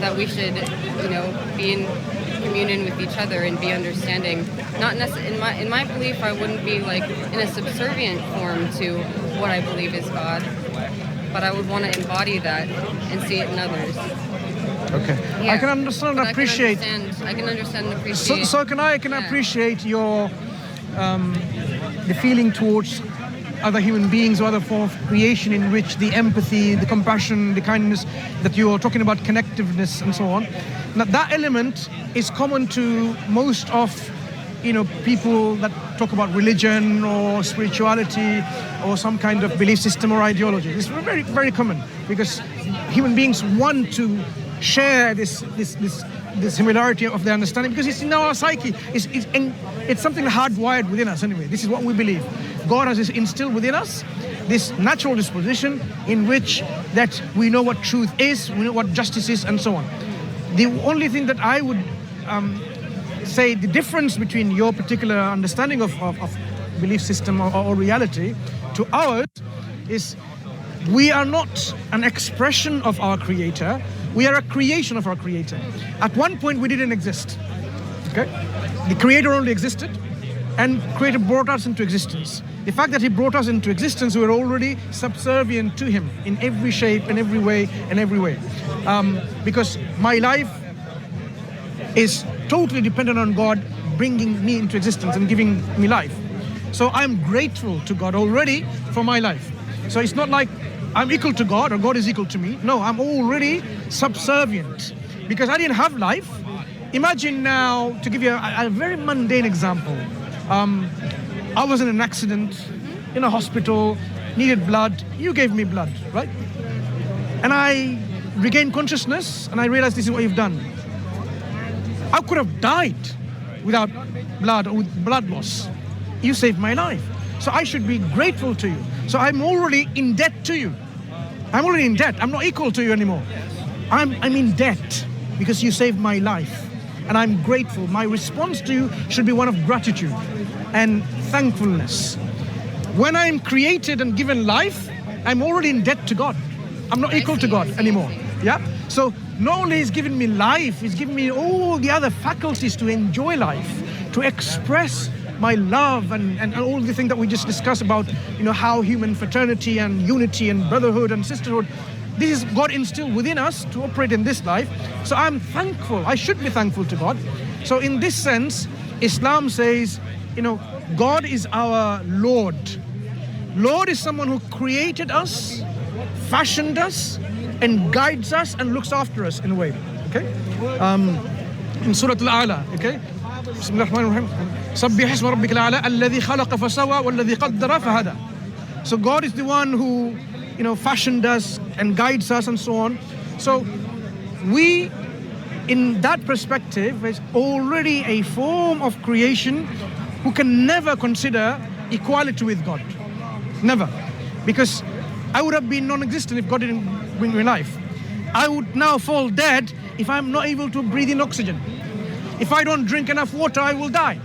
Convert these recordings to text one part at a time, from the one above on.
that we should, be in communion with each other and be understanding. Not in my belief, I wouldn't be like in a subservient form to what I believe is God, but I would want to embody that and see it in others. Okay, Yeah. I can understand and appreciate. I can understand and appreciate. So can I appreciate your the feeling towards other human beings or other form of creation in which the empathy, the compassion, the kindness that you are talking about, connectiveness and so on. Now that element is common to most of people that talk about religion or spirituality or some kind of belief system or ideology. It's very, very common because human beings want to share this similarity of their understanding because it's in our psyche. It's something hardwired within us anyway. This is what we believe. God has instilled within us this natural disposition in which that we know what truth is, we know what justice is, and so on. The only thing that I would say the difference between your particular understanding of belief system or reality to ours is we are not an expression of our Creator, we are a creation of our Creator. At one point we didn't exist. Okay? The Creator only existed and Creator brought us into existence. The fact that He brought us into existence, we were already subservient to Him in every shape and every way and every way. Because my life is totally dependent on God bringing me into existence and giving me life. So I'm grateful to God already for my life. So it's not like I'm equal to God or God is equal to me. No, I'm already subservient because I didn't have life. Imagine now, to give you a very mundane example. I was in an accident in a hospital, needed blood. You gave me blood, right? And I regained consciousness and I realized this is what you've done. I could have died without blood or with blood loss. You saved my life. So I should be grateful to you. So I'm already in debt to you. I'm already in debt. I'm not equal to you anymore. I'm in debt because you saved my life. And I'm grateful. My response to you should be one of gratitude and thankfulness. When I'm created and given life, I'm already in debt to God. I'm not equal to God anymore. Yeah? So not only He's given me life, He's given me all the other faculties to enjoy life, to express my love and all the things that we just discussed about, how human fraternity and unity and brotherhood and sisterhood, this is God instilled within us to operate in this life. So I'm thankful. I should be thankful to God. So in this sense, Islam says, God is our Lord. Lord is someone who created us, fashioned us, and guides us and looks after us in a way. Okay? In Surah Al-A'la, okay? Bismillahirrahmanirrahim. Sabbih isma rabbikal a'la alladhi khalaqa fasawa walladhi qaddara fahada. So God is the one who, fashioned us and guides us and so on. So we, in that perspective, is already a form of creation who can never consider equality with God. Never. Because I would have been non-existent if God didn't bring me life. I would now fall dead if I'm not able to breathe in oxygen. If I don't drink enough water, I will die.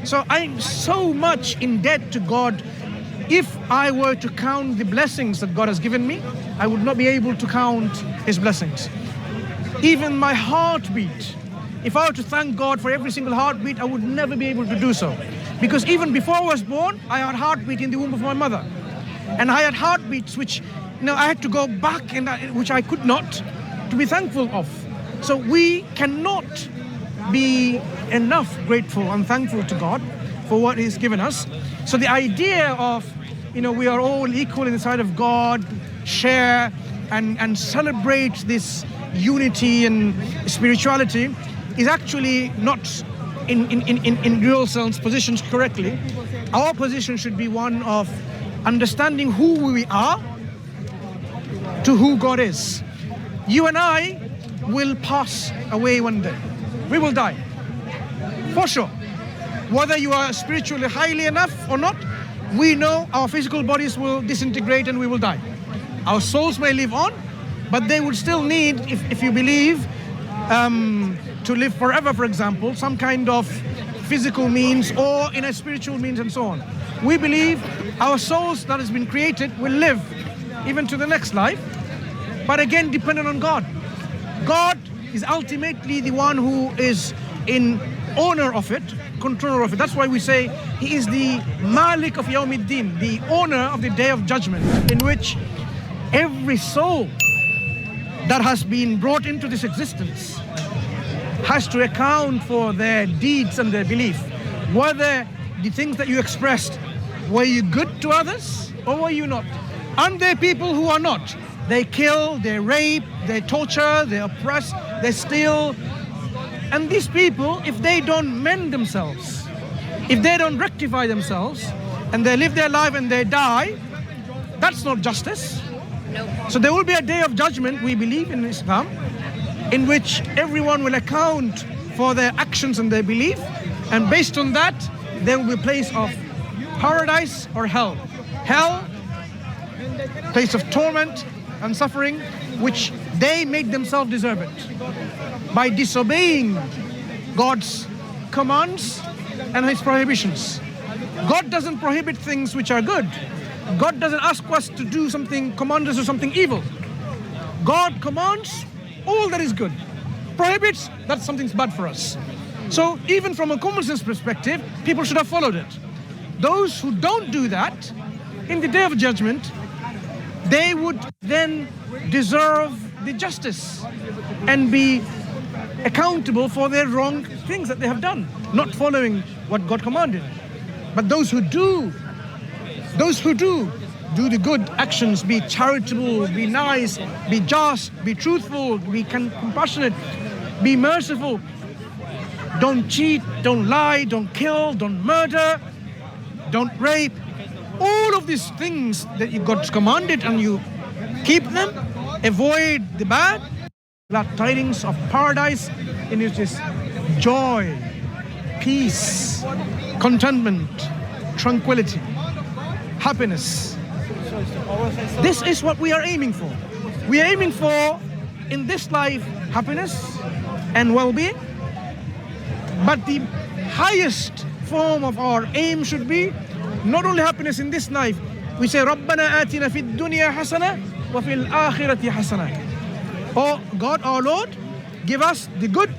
So I'm so much in debt to God. If I were to count the blessings that God has given me, I would not be able to count His blessings. Even my heartbeat, if I were to thank God for every single heartbeat, I would never be able to do so. Because even before I was born, I had heartbeat in the womb of my mother. And I had heartbeats which I had to go back and which I could not to be thankful of. So we cannot be enough grateful and thankful to God for what He's given us. So the idea of, we are all equal in the sight of God, share and celebrate this unity and spirituality is actually not in real sense positioned correctly. Our position should be one of understanding who we are to who God is. You and I will pass away one day. We will die, for sure. Whether you are spiritually highly enough or not, we know our physical bodies will disintegrate and we will die. Our souls may live on, but they would still need, if you believe, to live forever, for example, some kind of physical means or in a spiritual means and so on. We believe our souls that has been created will live even to the next life, but again dependent on God. God is ultimately the one who is in owner of it, controller of it. That's why we say he is the Malik of Yawmiddin, the owner of the Day of Judgment, in which every soul that has been brought into this existence has to account for their deeds and their belief. Whether the things that you expressed, were you good to others or were you not? And there are people who are not. They kill, they rape, they torture, they oppress, they steal. And these people, if they don't mend themselves, if they don't rectify themselves, and they live their life and they die, that's not justice. Nope. So there will be a day of judgment, we believe in Islam, in which everyone will account for their actions and their belief, and based on that, there will be a place of paradise or hell. Hell, place of torment and suffering, which they made themselves deserve it by disobeying God's commands and His prohibitions. God doesn't prohibit things which are good. God doesn't ask us to do something, command us to do something evil. God commands all that is good. Prohibits that something's bad for us. So even from a common sense perspective, people should have followed it. Those who don't do that, in the Day of Judgment, they would then deserve the justice and be accountable for their wrong things that they have done, not following what God commanded. But those who do the good actions, be charitable, be nice, be just, be truthful, be compassionate, be merciful, don't cheat, don't lie, don't kill, don't murder, don't rape. All of these things that God's commanded and you keep them, avoid the bad, that tidings of paradise in which is joy, peace, contentment, tranquility, happiness. This is what we are aiming for. We are aiming for, in this life, happiness and well-being. But the highest form of our aim should be not only happiness in this life. We say, رَبَّنَا آتِنَا فِي الدُّنْيَا حَسَنَةً وَفِي الْآخِرَةِ حَسَنَةً. Oh God, our Lord, give us the good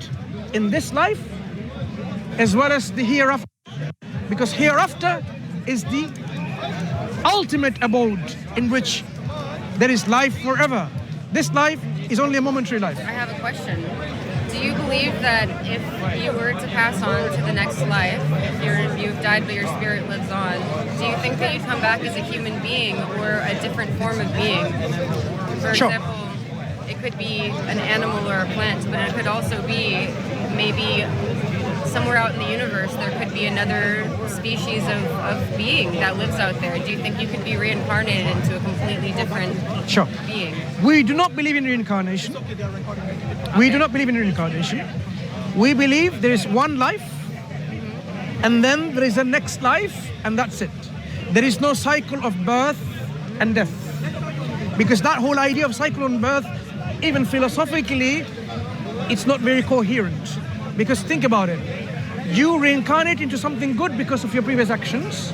in this life as well as the hereafter. Because hereafter is the ultimate abode in which there is life forever. This life is only a momentary life. I have a question. Do you believe that if you were to pass on to the next life, if you've died but your spirit lives on, do you think that you'd come back as a human being or a different form of being? For Sure. example, it could be an animal or a plant, but it could also be maybe somewhere out in the universe there could be another species of being that lives out there. Do you think you could be reincarnated into a completely different Sure. being? We do not believe in reincarnation. We do not believe in reincarnation. We believe there is one life, and then there is a next life, and that's it. There is no cycle of birth and death. Because that whole idea of cycle and birth, even philosophically, it's not very coherent. Because think about it. You reincarnate into something good because of your previous actions,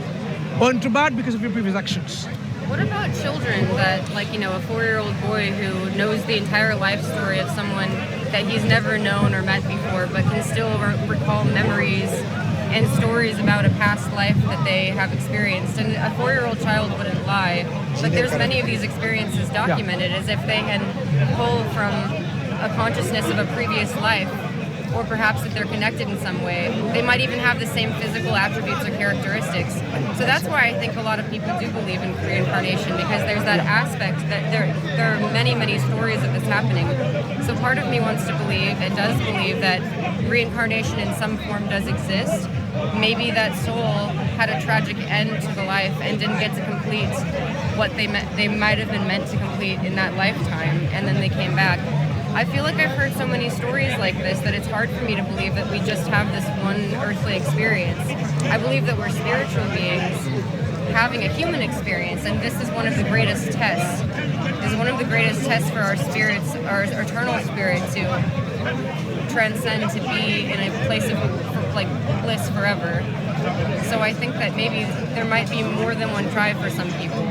or into bad because of your previous actions. What about children that, like, a 4-year-old boy who knows the entire life story of someone that he's never known or met before, but can still recall memories and stories about a past life that they have experienced? And a 4-year-old child wouldn't lie, but there's many of these experiences documented as if they can pull from a consciousness of a previous life, or perhaps if they're connected in some way. They might even have the same physical attributes or characteristics. So that's why I think a lot of people do believe in reincarnation, because there's that aspect that there are many, many stories of this happening. So part of me wants to believe, and does believe, that reincarnation in some form does exist. Maybe that soul had a tragic end to the life and didn't get to complete what they might have been meant to complete in that lifetime, and then they came back. I feel like I've heard so many stories like this that it's hard for me to believe that we just have this one earthly experience. I believe that we're spiritual beings having a human experience, and this is one of the greatest tests. This is one of the greatest tests for our spirits, our eternal spirit, to transcend, to be in a place of bliss forever. So I think that maybe there might be more than one tribe for some people.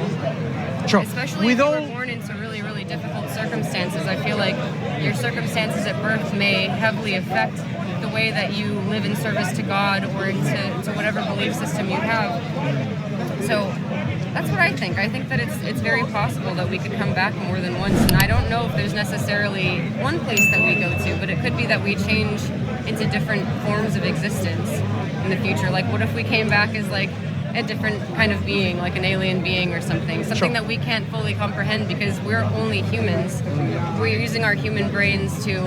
Sure. Especially if you were born into really, really really difficult circumstances. I feel like your circumstances at birth may heavily affect the way that you live in service to God or to whatever belief system you have. So that's what I think. I think that it's very possible that we could come back more than once, and I don't know if there's necessarily one place that we go to, but it could be that we change into different forms of existence in the future. Like, what if we came back as like a different kind of being, like an alien being or something Sure. that we can't fully comprehend because we're only humans. We're using our human brains to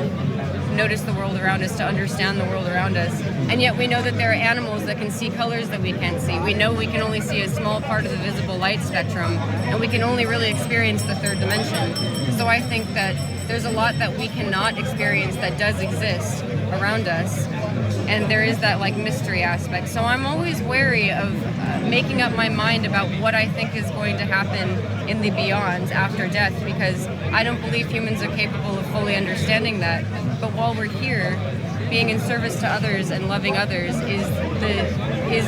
notice the world around us, to understand the world around us. And yet we know that there are animals that can see colors that we can't see. We know we can only see a small part of the visible light spectrum, and we can only really experience the third dimension. So I think that there's a lot that we cannot experience that does exist around us. And there is that like mystery aspect. So I'm always wary of making up my mind about what I think is going to happen in the beyond after death, because I don't believe humans are capable of fully understanding that. But while we're here, being in service to others and loving others is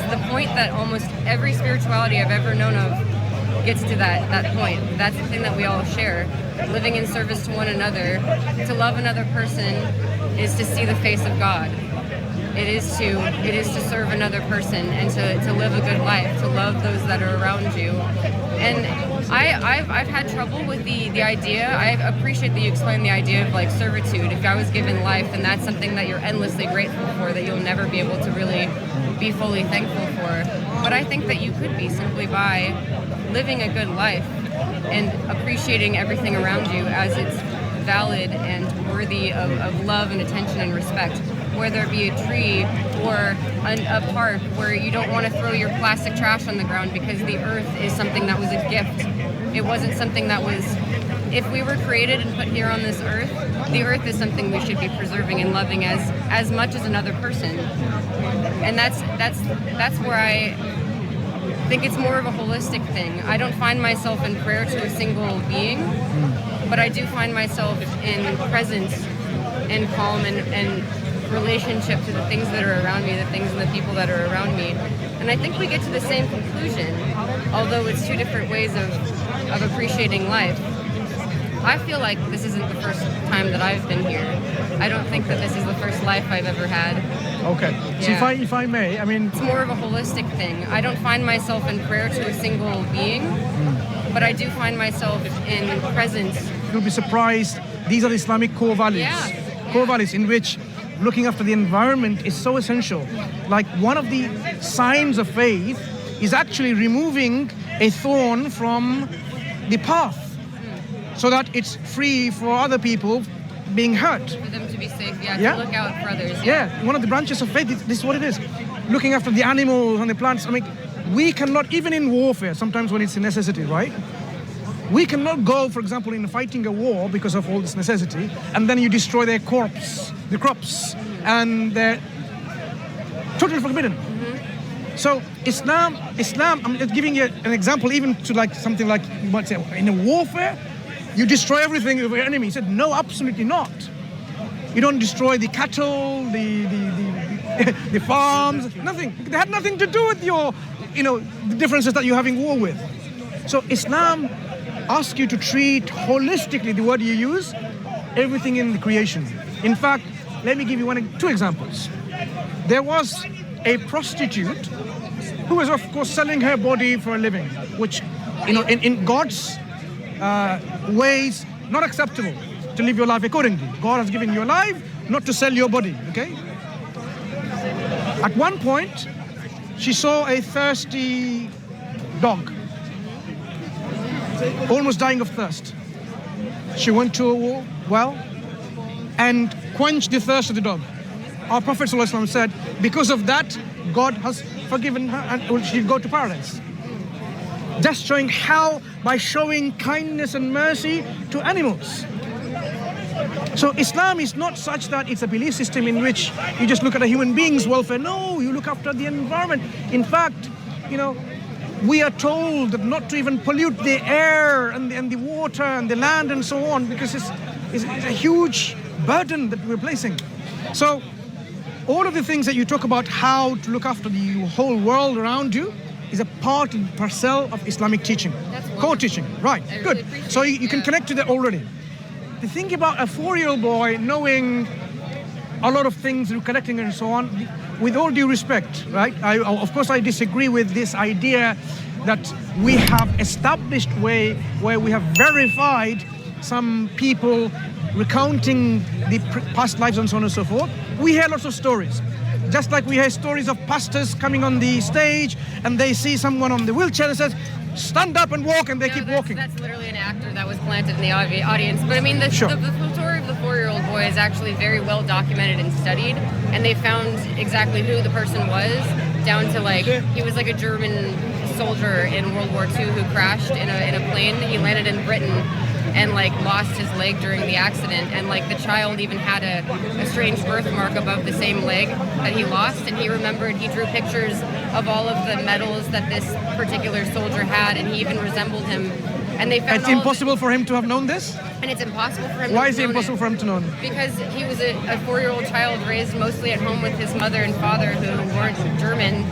the point that almost every spirituality I've ever known of gets to that point. That's the thing that we all share. Living in service to one another, to love another person is to see the face of God. It is to serve another person and to live a good life, to love those that are around you. And I've had trouble with the idea. I appreciate that you explained the idea of like servitude. If I was given life, then that's something that you're endlessly grateful for, that you'll never be able to really be fully thankful for. But I think that you could be simply by living a good life and appreciating everything around you as it's valid and worthy of love and attention and respect. Whether it be a tree or a park where you don't want to throw your plastic trash on the ground because the earth is something that was a gift. It wasn't something that was, if we were created and put here on this earth, the earth is something we should be preserving and loving as much as another person. And that's where I think it's more of a holistic thing. I don't find myself in prayer to a single being, but I do find myself in presence and calm and relationship to the things that are around me, the things and the people that are around me. And I think we get to the same conclusion, although it's two different ways of appreciating life. I feel like this isn't the first time that I've been here. I don't think that this is the first life I've ever had. Okay. So if I may, I mean... It's more of a holistic thing. I don't find myself in prayer to a single being, but I do find myself in presence. You'll be surprised. These are the Islamic core values. Core values in which looking after the environment is so essential. Like, one of the signs of faith is actually removing a thorn from the path so that it's free for other people being hurt. For them to be safe, to look out for others. Yeah, one of the branches of faith, this is what it is. Looking after the animals and the plants. I mean, we cannot, even in warfare, sometimes when it's a necessity, right? We cannot go, for example, in fighting a war because of all this necessity, and then you destroy their crops, and they're totally forbidden. So Islam, I'm just giving you an example, even to like something like, you might say, in a warfare, you destroy everything of your enemy. He said, no, absolutely not. You don't destroy the cattle, the farms, nothing. They had nothing to do with your, the differences that you're having war with. So Islam asks you to treat holistically, the word you use, everything in the creation. In fact, let me give you two examples. There was a prostitute who was, of course, selling her body for a living, which, in God's ways, not acceptable to live your life accordingly. God has given you a life, not to sell your body, okay? At one point, she saw a thirsty dog, almost dying of thirst. She went to a well and quenched the thirst of the dog. Our Prophet ﷺ said, because of that, God has forgiven her and she'll go to paradise. Just showing how, by showing kindness and mercy to animals. So Islam is not such that it's a belief system in which you just look at a human being's welfare. No, you look after the environment. In fact, we are told not to even pollute the air and the water and the land and so on, because it's a huge burden that we're placing. So all of the things that you talk about, how to look after the whole world around you, is a part and parcel of Islamic teaching. That's wonderful. Core teaching, right? I really Good. appreciate So it, you can yeah. connect to that already. The thing about a 4-year-old boy knowing a lot of things, recollecting and so on, with all due respect, right? Of course, I disagree with this idea that we have established way where we have verified some people recounting the past lives and so on and so forth. We hear lots of stories. Just like we hear stories of pastors coming on the stage and they see someone on the wheelchair that says, stand up and walk, and they keep walking. That's literally an actor that was planted in the audience. But I mean, the story of the 4-year-old boy is actually very well documented and studied, and they found exactly who the person was, down to like, he was like a German soldier in World War II who crashed in a plane. He landed in Britain and like lost his leg during the accident, and like the child even had a strange birthmark above the same leg that he lost, and he remembered, he drew pictures of all of the medals that this particular soldier had, and he even resembled him. And they found it's impossible for him to have known this? And it's impossible for him Why to is it have known impossible for him to know? Because he was a 4-year-old child raised mostly at home with his mother and father who weren't German.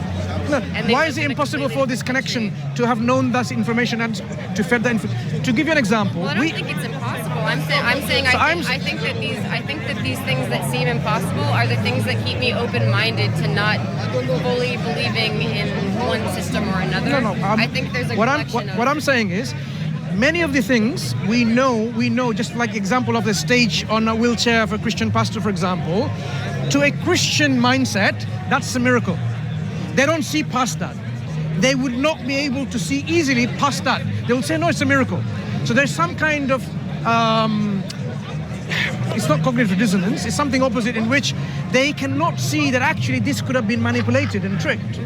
No, And they why lived is it in a impossible for completely this different connection country. to have known that information and to fed that To give you an example, Well, I don't think it's impossible. I think that these things that seem impossible are the things that keep me open-minded to not fully believing in one system or another. No. I think there's a collection of... What I'm saying is, many of the things we know, just like example of the stage on a wheelchair of a Christian pastor, for example, to a Christian mindset, that's a miracle. They don't see past that. They would not be able to see easily past that. They will say, no, it's a miracle. So there's some kind of, it's not cognitive dissonance, it's something opposite, in which they cannot see that actually this could have been manipulated and tricked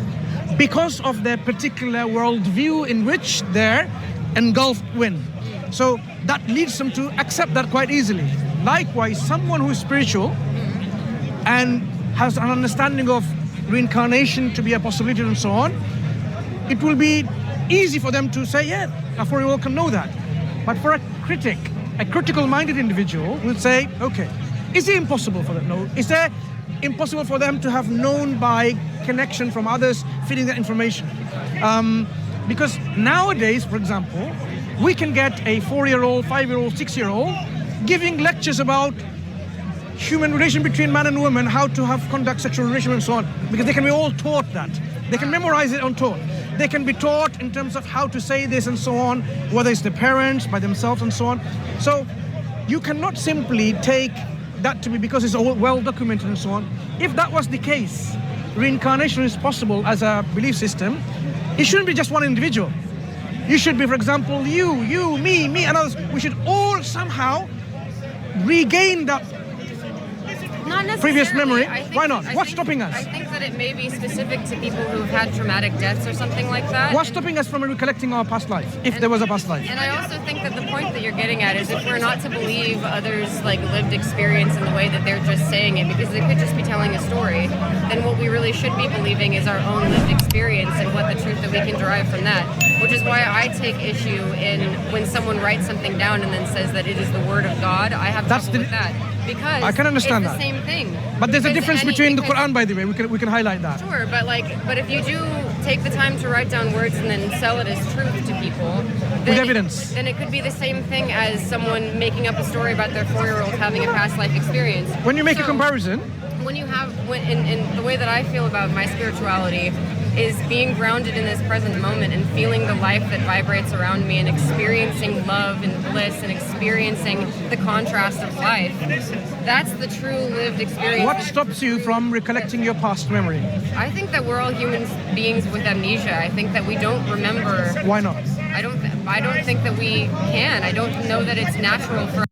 because of their particular worldview in which they're engulfed in. So that leads them to accept that quite easily. Likewise, someone who's spiritual and has an understanding of reincarnation to be a possibility and so on, it will be easy for them to say, yeah, a 4-year-old can know that. But for a critic, a critical-minded individual will say, okay, is it impossible for them? No. Is there impossible for them to have known by connection from others feeding that information? Because nowadays, for example, we can get a 4-year-old, 5-year-old, 6-year-old giving lectures about human relation between man and woman, how to have conduct sexual relation and so on, because they can be all taught that. They can memorize it on taught. They can be taught in terms of how to say this and so on, whether it's the parents, by themselves and so on. So you cannot simply take that to be because it's all well documented and so on. If that was the case, reincarnation is possible as a belief system, it shouldn't be just one individual. You should be, for example, you, me, and others. We should all somehow regain that Not necessarily. previous memory. Why not? I What's think- stopping us? I think that it may be specific to people who've had traumatic deaths or something like that. What's And- stopping us from recollecting our past life, if there was a past life? And I also think that the point that you're getting at is if we're not to believe others' like lived experience in the way that they're just saying it, because they could just be telling a story, then what we really should be believing is our own lived experience and what the truth that we can derive from that. Which is why I take issue in when someone writes something down and then says that it is the word of God. I have That's trouble the- with that because I can understand it's the that. same thing. But there's a Because difference any- between the because- Quran, by the way. We can highlight that. Sure, but if you do take the time to write down words and then sell it as truth to people, then evidence. then it could be the same thing as someone making up a story about their 4-year-old having a past life experience. When you make a So, comparison, in the way that I feel about my spirituality is being grounded in this present moment and feeling the life that vibrates around me and experiencing love and bliss and experiencing the contrast of life. That's the true lived experience. what stops you from recollecting your past memory? I think that we're all human beings with amnesia. I think that we don't remember. Why not? I don't think that we can. I don't know that it's natural for